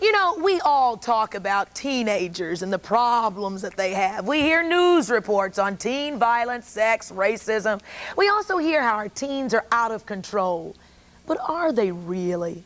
You know, we all talk about teenagers and the problems that they have. We hear news reports on teen violence, sex, racism. We also hear how our teens are out of control. But are they really?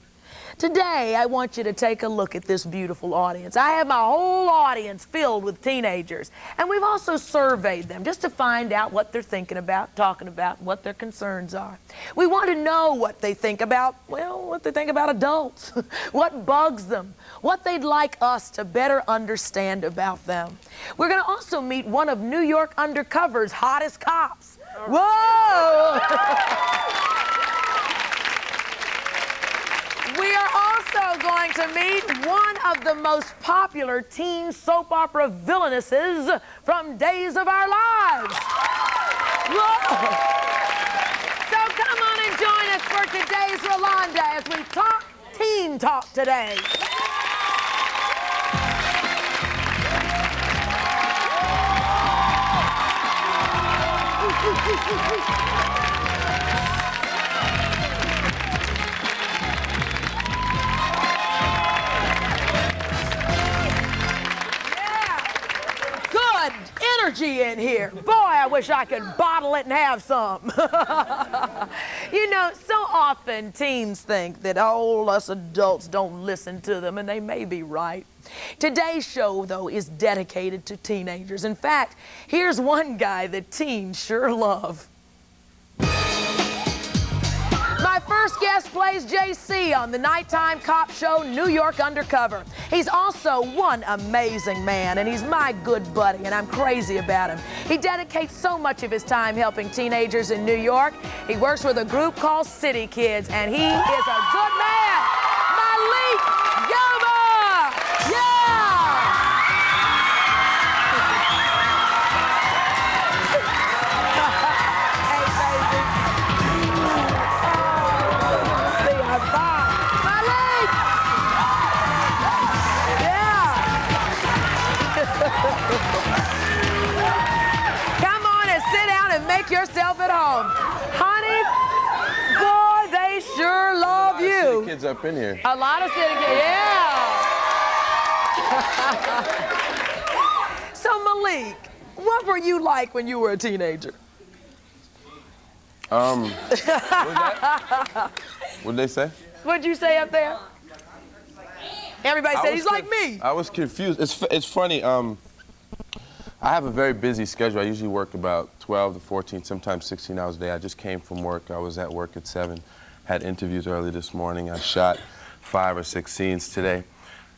Today, I want you to take a look at this beautiful audience. I have my whole audience filled with teenagers, and we've also surveyed them just to find out what they're thinking about, talking about, what their concerns are. We want to know what they think about, well, what they think about adults, what bugs them, what they'd like us to better understand about them. We're going to also meet one of New York Undercover's hottest cops. Whoa! We are also going to meet one of the most popular teen soap opera villainesses from Days of Our Lives. Whoa. So come on and join us for today's Rolonda as we talk teen talk today. Energy in here. Boy, I wish I could bottle it and have some. You know, so often teens think that, oh, us adults don't listen to them, and they may be right. Today's show, though, is dedicated to teenagers. In fact, here's one guy that teens sure love. My first guest plays JC on the nighttime cop show New York Undercover. He's also one amazing man, and he's my good buddy, and I'm crazy about him. He dedicates so much of his time helping teenagers in New York. He works with a group called City Kids, and he is a good man. Malik Yoba! Yeah! Come on and sit down and make yourself at home. Honey, boy, they sure love you. A lot of City Kids up in here. A lot of City Kids, yeah. So, Malik, what were you like when you were a teenager? What was that? What'd they say? What'd you say up there? Everybody said he's like me. I was confused. It's funny. I have a very busy schedule. I usually work about 12 to 14, sometimes 16 hours a day. I just came from work. I was at work at 7. Had interviews early this morning. I shot 5 or 6 scenes today.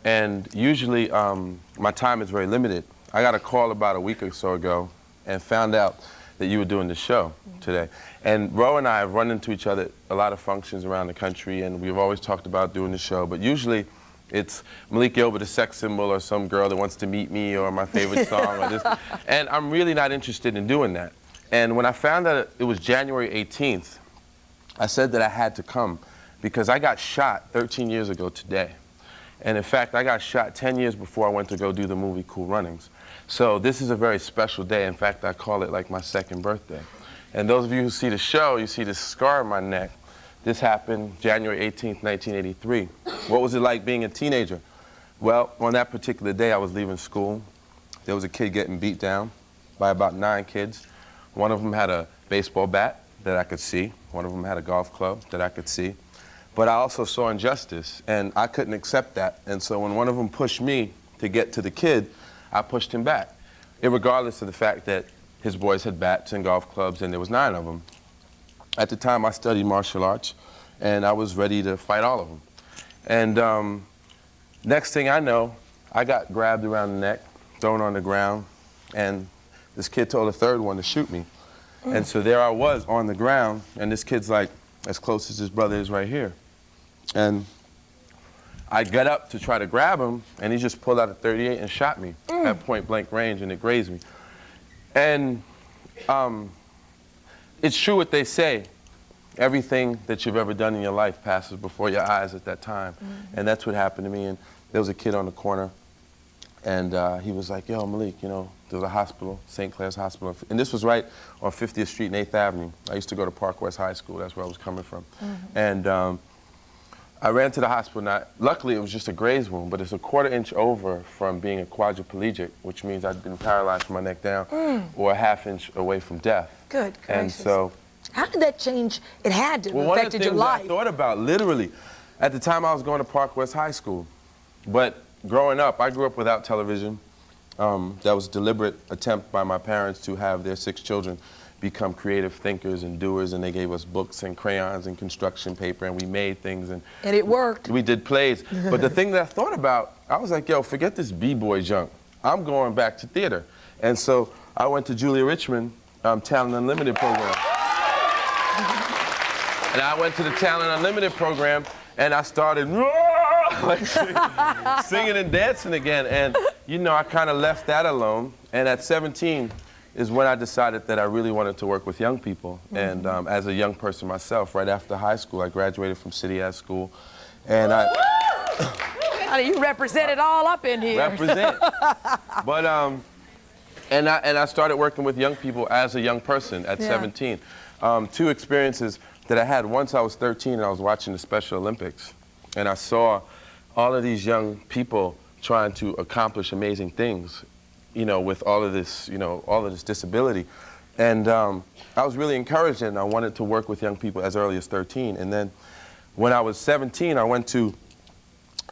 And usually my time is very limited. I got a call about a week or so ago and found out that you were doing the show today. And Ro and I have run into each other at a lot of functions around the country, and we've always talked about doing the show, but usually it's Malik Yoba, the sex symbol, or some girl that wants to meet me, or my favorite song, or this. And I'm really not interested in doing that. And when I found out it was January 18th, I said that I had to come because I got shot 13 years ago today. And in fact, I got shot 10 years before I went to go do the movie Cool Runnings. So this is a very special day. In fact, I call it like my second birthday. And those of you who see the show, you see this scar on my neck. This happened January 18th, 1983. What was it like being a teenager? Well, on that particular day, I was leaving school. There was a kid getting beat down by about 9 kids. One of them had a baseball bat that I could see. One of them had a golf club that I could see. But I also saw injustice, and I couldn't accept that. And so when one of them pushed me to get to the kid, I pushed him back, irregardless of the fact that his boys had bats and golf clubs, and there was 9 of them. At the time, I studied martial arts, and I was ready to fight all of them. And next thing I know, I got grabbed around the neck, thrown on the ground, and this kid told a third one to shoot me. And so there I was on the ground, and this kid's like as close as his brother is right here. And I got up to try to grab him, and he just pulled out a .38 and shot me at point blank range, and it grazed me. And it's true what they say. Everything that you've ever done in your life passes before your eyes at that time. And that's what happened to me. And there was a kid on the corner, and he was like, yo, Malik, you know, there was a hospital, St. Clair's Hospital. And this was right on 50th Street and 8th Avenue. I used to go to Park West High School. That's where I was coming from. And I ran to the hospital. Now, luckily, it was just a graze wound, but it's a 1/4 inch over from being a quadriplegic, which means I'd been paralyzed from my neck down, or a 1/2 inch away from death. Good gracious. And so, how did that change? It had to have affected your life. One of the things I thought about, literally, at the time I was going to Park West High School, but growing up, I grew up without television. That was a deliberate attempt by my parents to have their 6 children become creative thinkers and doers, and they gave us books and crayons and construction paper, and we made things. And it worked. We did plays. But the thing that I thought about, I was like, yo, forget this B-boy junk. I'm going back to theater. And so I went to Julia Richmond Talent Unlimited program. And I went to the Talent Unlimited program, and I started like singing and dancing again. And, you know, I kind of left that alone. And at 17, is when I decided that I really wanted to work with young people. And as a young person myself, right after high school, I graduated from City Ed School. And You represent it all up in here. Represent. But, and I started working with young people as a young person at 17. 2 experiences that I had. Once I was 13 and I was watching the Special Olympics. And I saw all of these young people trying to accomplish amazing things, you know, with all of this, you know, all of this disability. And I was really encouraged, and I wanted to work with young people as early as 13. And then when I was 17, I went to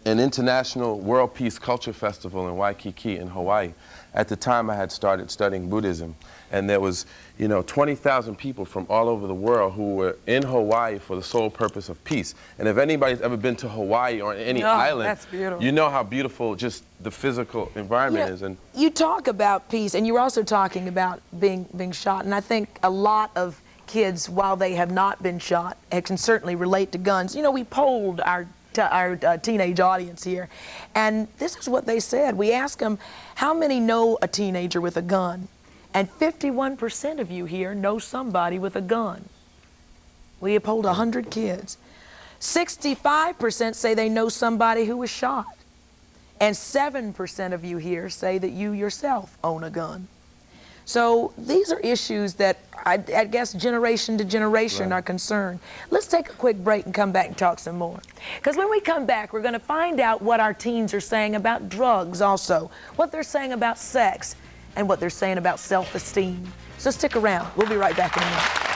an international World Peace Culture Festival in Waikiki in Hawaii. At the time, I had started studying Buddhism. And there was, you know, 20,000 people from all over the world who were in Hawaii for the sole purpose of peace. And if anybody's ever been to Hawaii or any island, that's beautiful. You know how beautiful just the physical environment is. And you talk about peace, and you were also talking about being shot. And I think a lot of kids, while they have not been shot, can certainly relate to guns. You know, we polled our teenage audience here, and this is what they said. We asked them, how many know a teenager with a gun? And 51% of you here know somebody with a gun. We have polled 100 kids. 65% say they know somebody who was shot. And 7% of you here say that you yourself own a gun. So these are issues that I guess generation to generation are concerned. Let's take a quick break and come back and talk some more. Because when we come back, we're going to find out what our teens are saying about drugs also, what they're saying about sex, and what they're saying about self-esteem. So stick around. We'll be right back in a minute.